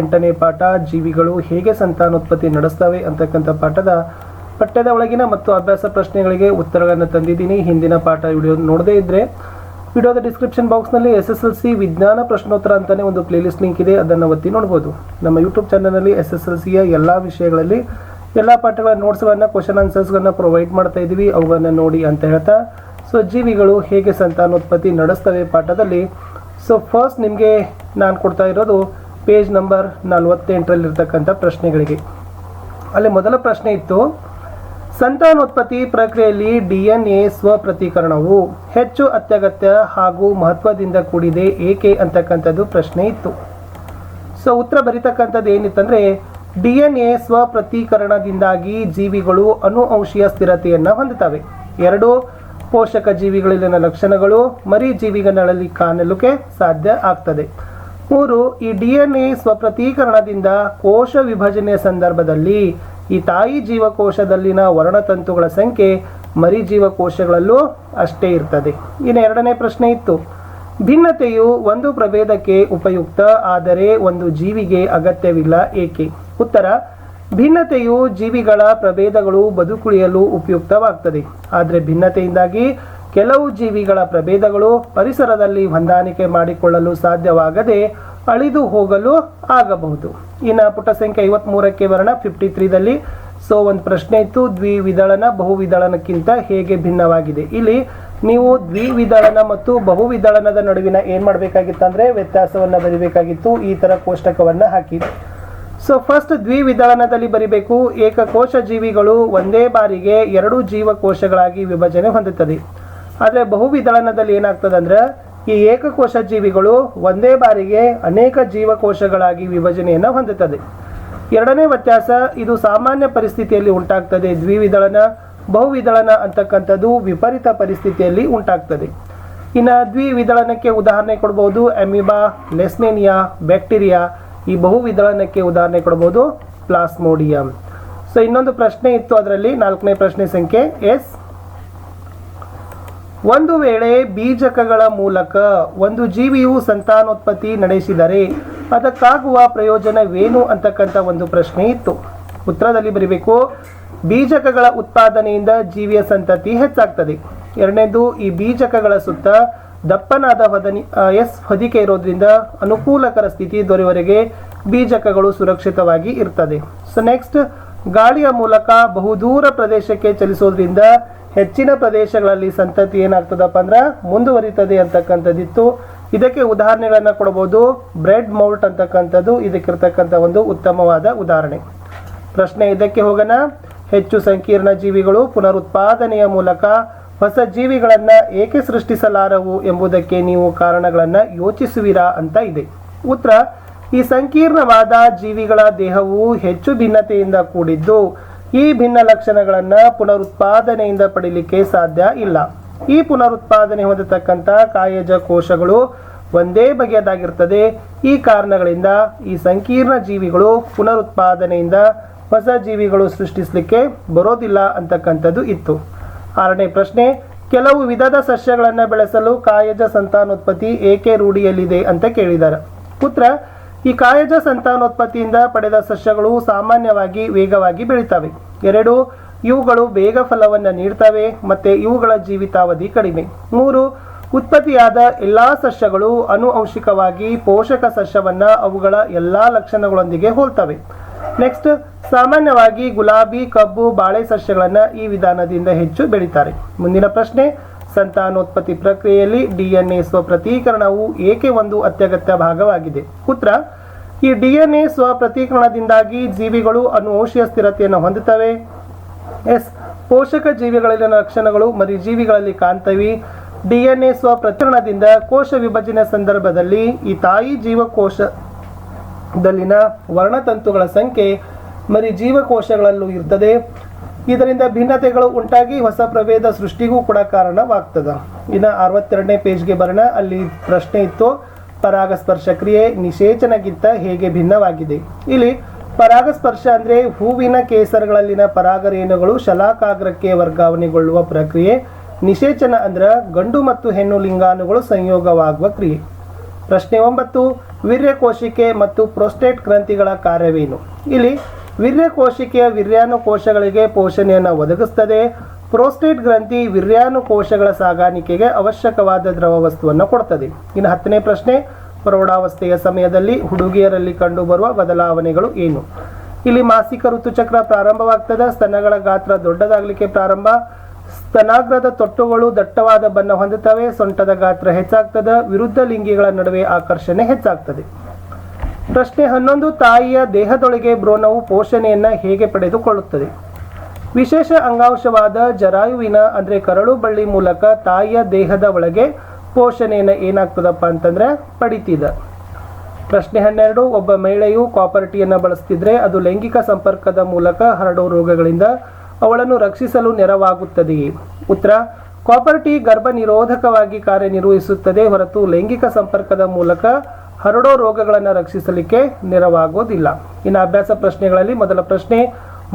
8ನೇ ಪಾಠ ಜೀವಿಗಳು ಹೇಗೆ ಸಂತಾನೋತ್ಪತ್ತಿ ನಡೆಸ್ತವೆ ಅಂತಕ್ಕಂಥ ಪಠ್ಯದ ಒಳಗಿನ ಮತ್ತು ಅಭ್ಯಾಸ ಪ್ರಶ್ನೆಗಳಿಗೆ ಉತ್ತರಗಳನ್ನು ತಂದಿದ್ದೀನಿ. ಹಿಂದಿನ ಪಾಠ ವಿಡಿಯೋ ನೋಡದೇ ಇದ್ದರೆ ವಿಡಿಯೋದ ಡಿಸ್ಕ್ರಿಪ್ಷನ್ ಬಾಕ್ಸ್ನಲ್ಲಿ SSLC ವಿಜ್ಞಾನ ಪ್ರಶ್ನೋತ್ತರ ಅಂತಲೇ ಒಂದು ಪ್ಲೇಲಿಸ್ಟ್ ಲಿಂಕ್ ಇದೆ, ಅದನ್ನು ಒತ್ತಿ ನೋಡ್ಬೋದು. ನಮ್ಮ ಯೂಟ್ಯೂಬ್ ಚಾನಲ್ನಲ್ಲಿ SSLCಯ ಎಲ್ಲ ವಿಷಯಗಳಲ್ಲಿ ಎಲ್ಲ ಪಾಠಗಳ ನೋಟ್ಸ್ಗಳನ್ನು, ಕ್ವಶನ್ ಆನ್ಸರ್ಸ್ಗಳನ್ನು ಪ್ರೊವೈಡ್ ಮಾಡ್ತಾ ಇದ್ದೀವಿ, ಅವುಗಳನ್ನು ನೋಡಿ ಅಂತ ಹೇಳ್ತಾ ಜೀವಿಗಳು ಹೇಗೆ ಸಂತಾನೋತ್ಪತ್ತಿ ನಡೆಸ್ತವೆ ಪಾಠದಲ್ಲಿ ಫಸ್ಟ್ ನಿಮಗೆ ನಾನು ಕೊಡ್ತಾ ಇರೋದು ಪೇಜ್ ನಂಬರ್ 48ರಲ್ಲಿರ್ತಕ್ಕಂಥ ಪ್ರಶ್ನೆಗಳಿಗೆ. ಅಲ್ಲಿ ಮೊದಲ ಪ್ರಶ್ನೆ ಇತ್ತು, ಸಂತಾನೋತ್ಪತ್ತಿ ಪ್ರಕ್ರಿಯೆಯಲ್ಲಿ DNA ಸ್ವಪ್ರತೀಕರಣವು ಹೆಚ್ಚು ಅತ್ಯಗತ್ಯ ಹಾಗೂ ಮಹತ್ವದಿಂದ ಕೂಡಿದೆ ಏಕೆ ಅಂತಕ್ಕಂಥದ್ದು ಪ್ರಶ್ನೆ ಇತ್ತು. ಉತ್ತರ ಬರೀತಕ್ಕಂಥದ್ದು ಏನಿತ್ತಂದರೆ, DNA ಸ್ವಪ್ರತೀಕರಣದಿಂದಾಗಿ ಜೀವಿಗಳು ಅನುವಂಶೀಯ ಸ್ಥಿರತೆಯನ್ನು ಹೊಂದುತ್ತವೆ. 2 ಪೋಷಕ ಜೀವಿಗಳಲ್ಲಿನ ಲಕ್ಷಣಗಳು ಮರಿ ಜೀವಿಗಳಲ್ಲಿ ಕಾಣಲಿಕ್ಕೆ ಸಾಧ್ಯ ಆಗ್ತದೆ. 3 ಈ DNA ಸ್ವಪ್ರತೀಕರಣದಿಂದ ಕೋಶ ವಿಭಜನೆಯ ಸಂದರ್ಭದಲ್ಲಿ ಈ ತಾಯಿ ಜೀವಕೋಶದಲ್ಲಿನ ವರ್ಣತಂತುಗಳ ಸಂಖ್ಯೆ ಮರಿ ಜೀವಕೋಶಗಳಲ್ಲೂ ಅಷ್ಟೇ ಇರ್ತದೆ. ಇನ್ನು 2ನೇ ಪ್ರಶ್ನೆ ಇತ್ತು, ಭಿನ್ನತೆಯು ಒಂದು ಪ್ರಭೇದಕ್ಕೆ ಉಪಯುಕ್ತ ಆದರೆ ಒಂದು ಜೀವಿಗೆ ಅಗತ್ಯವಿಲ್ಲ ಏಕೆ? ಉತ್ತರ, ಭಿನ್ನತೆಯು ಜೀವಿಗಳ ಪ್ರಭೇದಗಳು ಬದುಕುಳಿಯಲು ಉಪಯುಕ್ತವಾಗ್ತದೆ, ಆದರೆ ಭಿನ್ನತೆಯಿಂದಾಗಿ ಕೆಲವು ಜೀವಿಗಳ ಪ್ರಭೇದಗಳು ಪರಿಸರದಲ್ಲಿ ಹೊಂದಾಣಿಕೆ ಮಾಡಿಕೊಳ್ಳಲು ಸಾಧ್ಯವಾಗದೆ ಅಳಿದು ಹೋಗಲು ಆಗಬಹುದು. ಇನ್ನು ಪುಟ ಸಂಖ್ಯೆ 53ಕ್ಕೆ ಬರೋಣ. 53ದಲ್ಲಿ ಒಂದು ಪ್ರಶ್ನೆ ಇತ್ತು, ದ್ವಿವಿದಳನ ಬಹುವಿದಳನಕ್ಕಿಂತ ಹೇಗೆ ಭಿನ್ನವಾಗಿದೆ? ಇಲ್ಲಿ ನೀವು ದ್ವಿವಿದಳನ ಮತ್ತು ಬಹುವಿದಳನದ ನಡುವಿನ ಏನು ಮಾಡಬೇಕಾಗಿತ್ತು ಅಂದರೆ ವ್ಯತ್ಯಾಸವನ್ನು ಬರೀಬೇಕಾಗಿತ್ತು. ಈ ಥರ ಕೋಷ್ಟಕವನ್ನು ಹಾಕಿ ಫಸ್ಟ್ ದ್ವಿವಿದಳನದಲ್ಲಿ ಬರಿಬೇಕು, ಏಕಕೋಶ ಜೀವಿಗಳು ಒಂದೇ ಬಾರಿಗೆ 2 ಜೀವಕೋಶಗಳಾಗಿ ವಿಭಜನೆ ಹೊಂದುತ್ತದೆ. ಆದರೆ ಬಹುವಿದಳನದಲ್ಲಿ ಏನಾಗ್ತದೆ ಅಂದ್ರೆ ಈ ಏಕಕೋಶ ಜೀವಿಗಳು ಒಂದೇ ಬಾರಿಗೆ ಅನೇಕ ಜೀವಕೋಶಗಳಾಗಿ ವಿಭಜನೆಯನ್ನು ಹೊಂದುತ್ತದೆ. 2ನೇ ವ್ಯತ್ಯಾಸ, ಇದು ಸಾಮಾನ್ಯ ಪರಿಸ್ಥಿತಿಯಲ್ಲಿ ಉಂಟಾಗ್ತದೆ. ದ್ವಿವಿದಳನ ಬಹುವಿದಳನ ಅಂತಕ್ಕಂಥದ್ದು ವಿಪರೀತ ಪರಿಸ್ಥಿತಿಯಲ್ಲಿ ಉಂಟಾಗ್ತದೆ. ಇನ್ನು ದ್ವಿವಿದಳನಕ್ಕೆ ಉದಾಹರಣೆ ಕೊಡ್ಬೋದು ಅಮೀಬಾ, ಲೆಸ್ನೇನಿಯಾ, ಬ್ಯಾಕ್ಟೀರಿಯಾ. ಈ ಬಹುವಿದಳನಕ್ಕೆ ಉದಾಹರಣೆ ಕೊಡಬಹುದು ಪ್ಲಾಸ್ಮೋಡಿಯಂ. ಇನ್ನೊಂದು ಪ್ರಶ್ನೆ ಇತ್ತು, ಅದರಲ್ಲಿ 4ನೇ ಪ್ರಶ್ನೆ ಸಂಖ್ಯೆ ಎಸ್. ಒಂದು ವೇಳೆ ಬೀಜಕಗಳ ಮೂಲಕ ಒಂದು ಜೀವಿಯು ಸಂತಾನೋತ್ಪತ್ತಿ ನಡೆಸಿದರೆ ಅದಕ್ಕಾಗುವ ಪ್ರಯೋಜನವೇನು ಅಂತಕ್ಕಂಥ ಒಂದು ಪ್ರಶ್ನೆ ಇತ್ತು. ಉತ್ತರದಲ್ಲಿ ಬರೀಬೇಕು, ಬೀಜಕಗಳ ಉತ್ಪಾದನೆಯಿಂದ ಜೀವಿಯ ಸಂತತಿ ಹೆಚ್ಚಾಗ್ತದೆ. 2ನೇದು, ಈ ಬೀಜಕಗಳ ಸುತ್ತ ದಪ್ಪನಾದ ಹೊದಿಕೆ ಇರೋದ್ರಿಂದ ಅನುಕೂಲಕರ ಸ್ಥಿತಿ ದೊರೆಯುವವರೆಗೆ ಬೀಜಕಗಳು ಸುರಕ್ಷಿತವಾಗಿ ಇರ್ತದೆ. ನೆಕ್ಸ್ಟ್, ಗಾಳಿಯ ಮೂಲಕ ಬಹುದೂರ ಪ್ರದೇಶಕ್ಕೆ ಚಲಿಸೋದ್ರಿಂದ ಹೆಚ್ಚಿನ ಪ್ರದೇಶಗಳಲ್ಲಿ ಸಂತತಿ ಏನಾಗ್ತದಪ್ಪ ಅಂದ್ರೆ ಮುಂದುವರಿತದೆ ಅಂತಕ್ಕಂಥದ್ದಿತ್ತು. ಇದಕ್ಕೆ ಉದಾಹರಣೆಗಳನ್ನು ಕೊಡಬಹುದು. ಬ್ರೆಡ್ ಮೌಲ್ಟ್ ಅಂತಕ್ಕಂಥದ್ದು ಇದಕ್ಕಿರ್ತಕ್ಕಂಥ ಒಂದು ಉತ್ತಮವಾದ ಉದಾಹರಣೆ. ಪ್ರಶ್ನೆ ಇದಕ್ಕೆ ಹೋಗೋಣ. ಹೆಚ್ಚು ಸಂಕೀರ್ಣ ಜೀವಿಗಳು ಪುನರುತ್ಪಾದನೆಯ ಮೂಲಕ ಹೊಸ ಜೀವಿಗಳನ್ನು ಏಕೆ ಸೃಷ್ಟಿಸಲಾರವು ಎಂಬುದಕ್ಕೆ ನೀವು ಕಾರಣಗಳನ್ನು ಯೋಚಿಸುವಿರಾ ಅಂತ ಇದೆ. ಉತ್ತರ, ಈ ಸಂಕೀರ್ಣವಾದ ಜೀವಿಗಳ ದೇಹವು ಹೆಚ್ಚು ಭಿನ್ನತೆಯಿಂದ ಕೂಡಿದ್ದು ಈ ಭಿನ್ನ ಲಕ್ಷಣಗಳನ್ನು ಪುನರುತ್ಪಾದನೆಯಿಂದ ಪಡೀಲಿಕ್ಕೆ ಸಾಧ್ಯ ಇಲ್ಲ. ಈ ಪುನರುತ್ಪಾದನೆ ಹೊಂದತಕ್ಕಂಥ ಕಾಯಜ ಕೋಶಗಳು ಒಂದೇ ಬಗೆಯದಾಗಿರ್ತದೆ. ಈ ಕಾರಣಗಳಿಂದ ಈ ಸಂಕೀರ್ಣ ಜೀವಿಗಳು ಪುನರುತ್ಪಾದನೆಯಿಂದ ಹೊಸ ಜೀವಿಗಳು ಸೃಷ್ಟಿಸಲಿಕ್ಕೆ ಬರೋದಿಲ್ಲ ಅಂತಕ್ಕಂಥದ್ದು ಇತ್ತು. 6ನೇ ಪ್ರಶ್ನೆ, ಕೆಲವು ವಿಧದ ಸಸ್ಯಗಳನ್ನು ಬೆಳೆಸಲು ಕಾಯಜ ಸಂತಾನೋತ್ಪತ್ತಿ ಏಕೆ ರೂಢಿಯಲ್ಲಿದೆ ಅಂತ ಕೇಳಿದ್ದಾರೆ. ಉತ್ತರ, ಈ ಕಾಯಜ ಸಂತಾನೋತ್ಪತ್ತಿಯಿಂದ ಪಡೆದ ಸಸ್ಯಗಳು ಸಾಮಾನ್ಯವಾಗಿ ವೇಗವಾಗಿ ಬೆಳೀತವೆ. 2 ಇವುಗಳು ಬೇಗ ಫಲವನ್ನು ನೀಡ್ತವೆ ಮತ್ತು ಇವುಗಳ ಜೀವಿತಾವಧಿ ಕಡಿಮೆ. 3 ಉತ್ಪತ್ತಿಯಾದ ಎಲ್ಲ ಸಸ್ಯಗಳು ಆನುವಂಶಿಕವಾಗಿ ಪೋಷಕ ಸಸ್ಯವನ್ನು ಅವುಗಳ ಎಲ್ಲ ಲಕ್ಷಣಗಳೊಂದಿಗೆ ಹೋಲ್ತವೆ. ನೆಕ್ಸ್ಟ್, ಸಾಮಾನ್ಯವಾಗಿ ಗುಲಾಬಿ, ಕಬ್ಬು, ಬಾಳೆ ಸಸ್ಯಗಳನ್ನು ಈ ವಿಧಾನದಿಂದ ಹೆಚ್ಚು ಬೆಳೀತಾರೆ. ಮುಂದಿನ ಪ್ರಶ್ನೆ, ಸಂತಾನೋತ್ಪತ್ತಿ ಪ್ರಕ್ರಿಯೆಯಲ್ಲಿ DNA ಸ್ವಪ್ರತೀಕರಣವು ಏಕೆ ಒಂದು ಅತ್ಯಗತ್ಯ ಭಾಗವಾಗಿದೆ? ಉತ್ತರ, ಈ DNA ಸ್ವಪ್ರತೀಕರಣದಿಂದಾಗಿ ಜೀವಿಗಳು ಆನುವಂಶೀಯ ಸ್ಥಿರತೆಯನ್ನು ಹೊಂದುತ್ತವೆ. ಎಸ್, ಪೋಷಕ ಜೀವಿಗಳಲ್ಲಿನ ಲಕ್ಷಣಗಳು ಮರಿ ಜೀವಿಗಳಲ್ಲಿ ಕಾಣ್ತವೆ. DNA ಸ್ವಪ್ರತೀಕರಣದಿಂದ ಕೋಶ ವಿಭಜನೆ ಸಂದರ್ಭದಲ್ಲಿ ಈ ತಾಯಿ ಜೀವಕೋಶದಲ್ಲಿನ ವರ್ಣತಂತುಗಳ ಸಂಖ್ಯೆ ಮರಿ ಜೀವಕೋಶಗಳಲ್ಲೂ ಇರ್ತದೆ. ಇದರಿಂದ ಭಿನ್ನತೆಗಳು ಉಂಟಾಗಿ ಹೊಸ ಪ್ರಭೇದ ಸೃಷ್ಟಿಗೂ ಕೂಡ ಕಾರಣವಾಗ್ತದೆ. ಇನ್ನು 62ನೇ ಪೇಜ್ಗೆ ಬರೋಣ. ಅಲ್ಲಿ ಪ್ರಶ್ನೆ ಇತ್ತು, ಪರಾಗಸ್ಪರ್ಶ ಕ್ರಿಯೆ ನಿಷೇಚನಗಿಂತ ಹೇಗೆ ಭಿನ್ನವಾಗಿದೆ? ಇಲ್ಲಿ ಪರಾಗಸ್ಪರ್ಶ ಅಂದರೆ ಹೂವಿನ ಕೇಸರಗಳಲ್ಲಿನ ಪರಾಗರೇಣುಗಳು ಶಲಾಕಾಗ್ರಕ್ಕೆ ವರ್ಗಾವಣೆಗೊಳ್ಳುವ ಪ್ರಕ್ರಿಯೆ. ನಿಷೇಚನ ಅಂದ್ರೆ ಗಂಡು ಮತ್ತು ಹೆಣ್ಣು ಲಿಂಗಾಣುಗಳು ಸಂಯೋಗವಾಗುವ ಕ್ರಿಯೆ. ಪ್ರಶ್ನೆ 9, ವೀರ್ಯಕೋಶಿಕೆ ಮತ್ತು ಪ್ರೋಸ್ಟೇಟ್ ಗ್ರಂಥಿಗಳ ಕಾರ್ಯವೇನು? ಇಲ್ಲಿ ವೀರ್ಯಕೋಶಿಕೆಯ ವೀರ್ಯಾಣು ಕೋಶಗಳಿಗೆ ಪೋಷಣೆಯನ್ನು ಒದಗಿಸುತ್ತದೆ. ಪ್ರೋಸ್ಟೇಟ್ ಗ್ರಂಥಿ ವೀರ್ಯಾಣು ಕೋಶಗಳ ಸಾಗಾಣಿಕೆಗೆ ಅವಶ್ಯಕವಾದ ದ್ರವ ವಸ್ತುವನ್ನು ಕೊಡುತ್ತದೆ. ಇನ್ನು 10ನೇ ಪ್ರಶ್ನೆ, ಪ್ರೌಢಾವಸ್ಥೆಯ ಸಮಯದಲ್ಲಿ ಹುಡುಗಿಯರಲ್ಲಿ ಕಂಡುಬರುವ ಬದಲಾವಣೆಗಳು ಏನು? ಇಲ್ಲಿ ಮಾಸಿಕ ಋತುಚಕ್ರ ಪ್ರಾರಂಭವಾಗ್ತದೆ. ಸ್ತನಗಳ ಗಾತ್ರ ದೊಡ್ಡದಾಗಲಿಕ್ಕೆ ಪ್ರಾರಂಭ. ಸ್ತನಾಗ್ರದ ತೊಟ್ಟುಗಳು ದಟ್ಟವಾದ ಬಣ್ಣ ಹೊಂದುತ್ತವೆ. ಸೊಂಟದ ಗಾತ್ರ ಹೆಚ್ಚಾಗ್ತದೆ. ವಿರುದ್ಧ ಲಿಂಗಿಗಳ ನಡುವೆ ಆಕರ್ಷಣೆ ಹೆಚ್ಚಾಗ್ತದೆ. ಪ್ರಶ್ನೆ 11, ತಾಯಿಯ ದೇಹದೊಳಗೆ ಭ್ರೂಣವು ಪೋಷಣೆಯನ್ನು ಹೇಗೆ ಪಡೆದುಕೊಳ್ಳುತ್ತದೆ? ವಿಶೇಷ ಅಂಗಾಂಶವಾದ ಜರಾಯುವಿನ ಅಂದರೆ ಕರಳು ಬಳ್ಳಿ ಮೂಲಕ ತಾಯಿಯ ದೇಹದ ಒಳಗೆ ಪೋಷಣೆಯನ್ನು ಏನಾಗ್ತದಪ್ಪ ಅಂತಂದ್ರೆ ಪಡಿತಿದೆ. ಪ್ರಶ್ನೆ 12, ಒಬ್ಬ ಮಹಿಳೆಯು ಕಾಪರ್ ಟೀಯನ್ನು ಬಳಸ್ತಿದ್ರೆ ಅದು ಲೈಂಗಿಕ ಸಂಪರ್ಕದ ಮೂಲಕ ಹರಡುವ ರೋಗಗಳಿಂದ ಅವಳನ್ನು ರಕ್ಷಿಸಲು ನೆರವಾಗುತ್ತದೆಯೇ? ಉತ್ತರ, ಕಾಪರ್ ಟೀ ಗರ್ಭ ನಿರೋಧಕವಾಗಿ ಕಾರ್ಯನಿರ್ವಹಿಸುತ್ತದೆ ಹೊರತು ಲೈಂಗಿಕ ಸಂಪರ್ಕದ ಮೂಲಕ ಹರಡೋ ರೋಗಗಳನ್ನು ರಕ್ಷಿಸಲಿಕ್ಕೆ ನೆರವಾಗೋದಿಲ್ಲ. ಇನ್ನು ಅಭ್ಯಾಸ ಪ್ರಶ್ನೆಗಳಲ್ಲಿ ಮೊದಲ ಪ್ರಶ್ನೆ,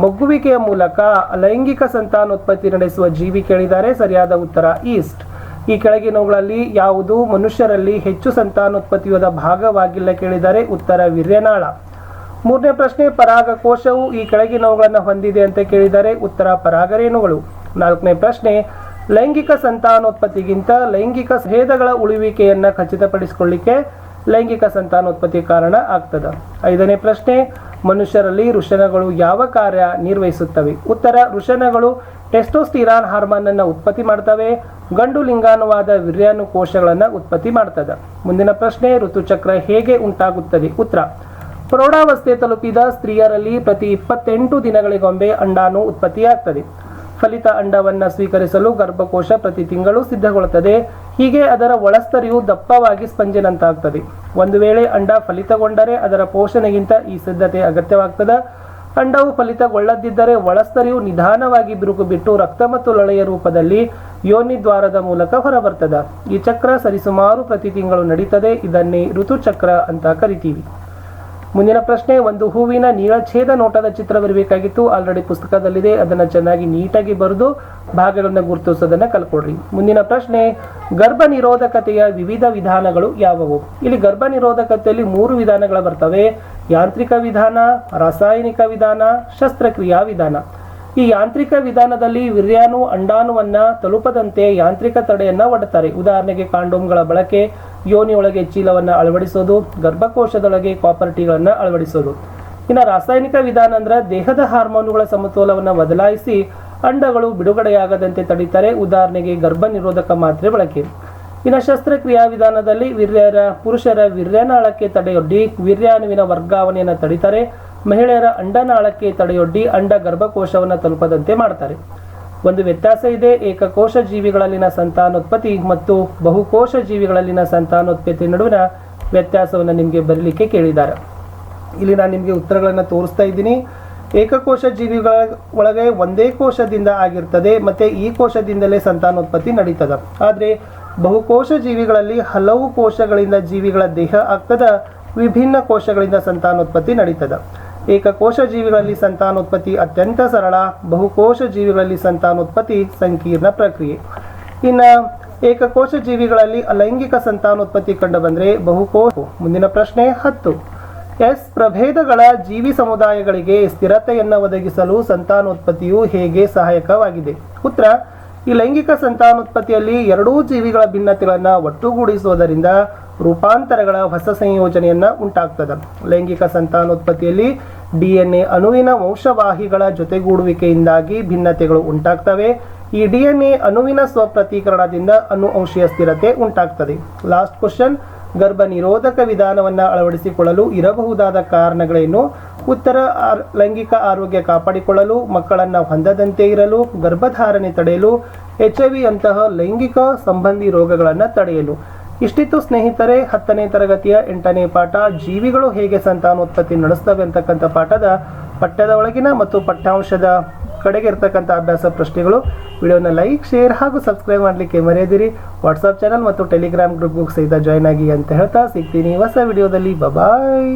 ಮಗ್ಗುವಿಕೆಯ ಮೂಲಕ ಲೈಂಗಿಕ ಸಂತಾನೋತ್ಪತ್ತಿ ನಡೆಸುವ ಜೀವಿ ಕೇಳಿದ್ದಾರೆ. ಸರಿಯಾದ ಉತ್ತರ ಈಸ್ಟ್. ಈ ಕೆಳಗಿನವುಗಳಲ್ಲಿ ಯಾವುದು ಮನುಷ್ಯರಲ್ಲಿ ಹೆಚ್ಚು ಸಂತಾನೋತ್ಪತ್ತಿಯಾದ ಭಾಗವಾಗಿಲ್ಲ ಕೇಳಿದ್ದಾರೆ. ಉತ್ತರ ವೀರ್ಯನಾಳ. ಮೂರನೇ ಪ್ರಶ್ನೆ, ಪರಾಗಕೋಶವು ಈ ಕೆಳಗಿನವುಗಳನ್ನು ಹೊಂದಿದೆ ಅಂತ ಕೇಳಿದ್ದಾರೆ. ಉತ್ತರ ಪರಾಗರೇಣುಗಳು. ನಾಲ್ಕನೇ ಪ್ರಶ್ನೆ, ಲೈಂಗಿಕ ಸಂತಾನೋತ್ಪತ್ತಿಗಿಂತ ಲೈಂಗಿಕ ಭೇದಗಳ ಉಳಿವಿಕೆಯನ್ನು ಖಚಿತಪಡಿಸಿಕೊಳ್ಳಿಕ್ಕೆ ಲೈಂಗಿಕ ಸಂತಾನೋತ್ಪತ್ತಿ ಕಾರಣ ಆಗ್ತದೆ. ಐದನೇ ಪ್ರಶ್ನೆ, ಮನುಷ್ಯರಲ್ಲಿ ವೃಷಣಗಳು ಯಾವ ಕಾರ್ಯ ನಿರ್ವಹಿಸುತ್ತವೆ? ಉತ್ತರ, ವೃಷಣಗಳು ಟೆಸ್ಟೋಸ್ಟಿರಾನ್ ಹಾರ್ಮೋನ್ ಅನ್ನು ಉತ್ಪತ್ತಿ ಮಾಡ್ತವೆ. ಗಂಡು ಲಿಂಗಾಣುವಾದ ವೀರ್ಯಾಣು ಕೋಶಗಳನ್ನು ಉತ್ಪತ್ತಿ ಮಾಡ್ತದೆ. ಮುಂದಿನ ಪ್ರಶ್ನೆ, ಋತುಚಕ್ರ ಹೇಗೆ ಉಂಟಾಗುತ್ತದೆ? ಉತ್ತರ, ಪ್ರೌಢಾವಸ್ಥೆ ತಲುಪಿದ ಸ್ತ್ರೀಯರಲ್ಲಿ ಪ್ರತಿ 28 ದಿನಗಳಿಗೊಮ್ಮೆ ಅಂಡಾಣು ಉತ್ಪತ್ತಿಯಾಗ್ತದೆ. ಫಲಿತ ಅಂಡವನ್ನು ಸ್ವೀಕರಿಸಲು ಗರ್ಭಕೋಶ ಪ್ರತಿ ತಿಂಗಳು ಸಿದ್ಧಗೊಳ್ಳುತ್ತದೆ. ಹೀಗೆ ಅದರ ಒಳಸ್ತರಿಯು ದಪ್ಪವಾಗಿ ಸ್ಪಂಜಿನಂತಾಗ್ತದೆ. ಒಂದು ವೇಳೆ ಅಂಡ ಫಲಿತಗೊಂಡರೆ ಅದರ ಪೋಷಣೆಗಿಂತ ಈ ಸಿದ್ಧತೆ ಅಗತ್ಯವಾಗ್ತದೆ. ಅಂಡವು ಫಲಿತಗೊಳ್ಳದಿದ್ದರೆ ಒಳಸ್ತರಿಯು ನಿಧಾನವಾಗಿ ಬಿರುಕು ಬಿಟ್ಟು ರಕ್ತ ಮತ್ತು ಲಳೆಯ ರೂಪದಲ್ಲಿ ಯೋನಿ ದ್ವಾರದ ಮೂಲಕ ಹೊರಬರ್ತದೆ. ಈ ಚಕ್ರ ಸರಿಸುಮಾರು ಪ್ರತಿ ತಿಂಗಳು ನಡೀತದೆ. ಇದನ್ನೇ ಋತುಚಕ್ರ ಅಂತ ಕರಿತೀವಿ. ಮುಂದಿನ ಪ್ರಶ್ನೆ, ಒಂದು ಹೂವಿನ ನೀಳಛೇದ ನೋಟದ ಚಿತ್ರ ಬರಬೇಕಾಗಿತ್ತು. ಆಲ್ರೆಡಿ ಪುಸ್ತಕದಲ್ಲಿದೆ. ಅದನ್ನು ಚೆನ್ನಾಗಿ ನೀಟಾಗಿ ಬರೆದು ಭಾಗಗಳನ್ನು ಗುರುತಿಸೋದನ್ನು ಕಲ್ಕೊಡ್ರಿ. ಮುಂದಿನ ಪ್ರಶ್ನೆ, ಗರ್ಭ ನಿರೋಧಕತೆಯ ವಿವಿಧ ವಿಧಾನಗಳು ಯಾವುವು? ಇಲ್ಲಿ ಗರ್ಭ ನಿರೋಧಕತೆಯಲ್ಲಿ 3 ವಿಧಾನಗಳು ಬರ್ತವೆ. ಯಾಂತ್ರಿಕ ವಿಧಾನ, ರಾಸಾಯನಿಕ ವಿಧಾನ, ಶಸ್ತ್ರಕ್ರಿಯಾ ವಿಧಾನ. ಈ ಯಾಂತ್ರಿಕ ವಿಧಾನದಲ್ಲಿ ವೀರ್ಯಾಣು ಅಂಡಾಣುವನ್ನ ತಲುಪದಂತೆ ಯಾಂತ್ರಿಕ ತಡೆಯನ್ನು ಒಡ್ಡುತ್ತಾರೆ. ಉದಾಹರಣೆಗೆ ಕಾಂಡೋಮ್ಗಳ ಬಳಕೆ, ಯೋನಿಯೊಳಗೆ ಚೀಲವನ್ನು ಅಳವಡಿಸೋದು, ಗರ್ಭಕೋಶದೊಳಗೆ ಕಾಪರ್ ಟೀಗಳನ್ನು ಅಳವಡಿಸೋದು. ಇನ್ನು ರಾಸಾಯನಿಕ ವಿಧಾನ ಅಂದ್ರೆ ದೇಹದ ಹಾರ್ಮೋನುಗಳ ಸಮತೋಲವನ್ನು ಬದಲಾಯಿಸಿ ಅಂಡಗಳು ಬಿಡುಗಡೆಯಾಗದಂತೆ ತಡೀತಾರೆ. ಉದಾಹರಣೆಗೆ ಗರ್ಭ ನಿರೋಧಕ ಮಾತ್ರೆ ಬಳಕೆ. ಇನ್ನು ಶಸ್ತ್ರಕ್ರಿಯಾ ವಿಧಾನದಲ್ಲಿ ಪುರುಷರ ವೀರ್ಯನಾಳಕ್ಕೆ ತಡೆಯೊಡ್ಡಿ ವೀರ್ಯಾಣುವಿನ ವರ್ಗಾವಣೆಯನ್ನು ತಡೀತಾರೆ. ಮಹಿಳೆಯರ ಅಂಡನಾಳಕ್ಕೆ ತಡೆಯೊಡ್ಡಿ ಅಂಡ ಗರ್ಭಕೋಶವನ್ನು ತಲುಪದಂತೆ ಮಾಡ್ತಾರೆ. ಒಂದು ವ್ಯತ್ಯಾಸ ಇದೆ. ಏಕಕೋಶ ಜೀವಿಗಳಲ್ಲಿನ ಸಂತಾನೋತ್ಪತ್ತಿ ಮತ್ತು ಬಹುಕೋಶ ಜೀವಿಗಳಲ್ಲಿನ ಸಂತಾನೋತ್ಪತ್ತಿ ನಡುವಿನ ವ್ಯತ್ಯಾಸವನ್ನು ನಿಮಗೆ ಬರಲಿಕ್ಕೆ ಕೇಳಿದ್ದಾರೆ. ಇಲ್ಲಿ ನಾನು ನಿಮಗೆ ಉತ್ತರಗಳನ್ನು ತೋರಿಸ್ತಾ ಇದ್ದೀನಿ. ಏಕಕೋಶ ಜೀವಿಗಳ ಒಳಗೆ ಒಂದೇ ಕೋಶದಿಂದ ಆಗಿರ್ತದೆ ಮತ್ತು ಈ ಕೋಶದಿಂದಲೇ ಸಂತಾನೋತ್ಪತ್ತಿ ನಡೀತದೆ. ಆದರೆ ಬಹುಕೋಶ ಜೀವಿಗಳಲ್ಲಿ ಹಲವು ಕೋಶಗಳಿಂದ ಜೀವಿಗಳ ದೇಹ ಆಗ್ತದೆ. ವಿಭಿನ್ನ ಕೋಶಗಳಿಂದ ಸಂತಾನೋತ್ಪತ್ತಿ ನಡೀತದೆ. ಏಕಕೋಶ ಜೀವಿಗಳಲ್ಲಿ ಸಂತಾನೋತ್ಪತ್ತಿ ಅತ್ಯಂತ ಸರಳ. ಬಹುಕೋಶ ಜೀವಿಗಳಲ್ಲಿ ಸಂತಾನೋತ್ಪತ್ತಿ ಸಂಕೀರ್ಣ ಪ್ರಕ್ರಿಯೆ. ಇನ್ನು ಏಕಕೋಶ ಜೀವಿಗಳಲ್ಲಿ ಅಲೈಂಗಿಕ ಸಂತಾನೋತ್ಪತ್ತಿ ಕಂಡುಬಂದರೆ ಬಹುಕೋಶ. ಮುಂದಿನ ಪ್ರಶ್ನೆ 10. ಎಸ್ ಪ್ರಭೇದಗಳ ಜೀವಿ ಸಮುದಾಯಗಳಿಗೆ ಸ್ಥಿರತೆಯನ್ನು ಒದಗಿಸಲು ಸಂತಾನೋತ್ಪತ್ತಿಯು ಹೇಗೆ ಸಹಾಯಕವಾಗಿದೆ? ಉತ್ತರ, ಈ ಲೈಂಗಿಕ ಸಂತಾನೋತ್ಪತ್ತಿಯಲ್ಲಿ ಎರಡೂ ಜೀವಿಗಳ ಭಿನ್ನತೆಗಳನ್ನು ಒಟ್ಟುಗೂಡಿಸುವುದರಿಂದ ರೂಪಾಂತರಗಳ ಹೊಸ ಸಂಯೋಜನೆಯನ್ನು ಉಂಟಾಗ್ತದೆ. ಲೈಂಗಿಕ ಸಂತಾನೋತ್ಪತ್ತಿಯಲ್ಲಿ DNA ಅಣುವಿನ ವಂಶವಾಹಿಗಳ ಜೊತೆಗೂಡುವಿಕೆಯಿಂದಾಗಿ ಭಿನ್ನತೆಗಳು ಉಂಟಾಗ್ತವೆ. ಈ DNA ಅಣುವಿನ ಸ್ವಪ್ರತೀಕರಣದಿಂದ ಅನುವಂಶೀಯ ಸ್ಥಿರತೆ ಉಂಟಾಗ್ತದೆ. ಲಾಸ್ಟ್ ಕ್ವಶನ್, ಗರ್ಭ ನಿರೋಧಕ ವಿಧಾನವನ್ನು ಅಳವಡಿಸಿಕೊಳ್ಳಲು ಇರಬಹುದಾದ ಕಾರಣಗಳೇನು? ಉತ್ತರ, ಲೈಂಗಿಕ ಆರೋಗ್ಯ ಕಾಪಾಡಿಕೊಳ್ಳಲು, ಮಕ್ಕಳನ್ನು ಹೊಂದದಂತೆ ಇರಲು, ಗರ್ಭಧಾರಣೆ ತಡೆಯಲು, HIV ಅಂತಹ ಲೈಂಗಿಕ ಸಂಬಂಧಿ ರೋಗಗಳನ್ನು ತಡೆಯಲು. ಇಷ್ಟಿತ್ತು ಸ್ನೇಹಿತರೆ 10ನೇ ತರಗತಿಯ 8ನೇ ಪಾಠ ಜೀವಿಗಳು ಹೇಗೆ ಸಂತಾನೋತ್ಪತ್ತಿ ನಡೆಸ್ತವೆ ಅಂತಕ್ಕಂಥ ಪಾಠದ ಪಠ್ಯದ ಒಳಗಿನ ಮತ್ತು ಪಠ್ಯಾಂಶದ ಕಡೆಗೆ ಇರ್ತಕ್ಕಂಥ ಅಭ್ಯಾಸ ಪ್ರಶ್ನೆಗಳು. ವಿಡಿಯೋನ ಲೈಕ್, ಶೇರ್ ಹಾಗೂ ಸಬ್ಸ್ಕ್ರೈಬ್ ಮಾಡಲಿಕ್ಕೆ ಮರೆಯದಿರಿ. ವಾಟ್ಸಪ್ ಚಾನಲ್ ಮತ್ತು ಟೆಲಿಗ್ರಾಮ್ ಗ್ರೂಪ್ಗೂ ಸಹಿತ ಜಾಯ್ನ್ ಆಗಿ ಅಂತ ಹೇಳ್ತಾ ಸಿಗ್ತೀನಿ ಹೊಸ ವಿಡಿಯೋದಲ್ಲಿ. ಬಾಯ್.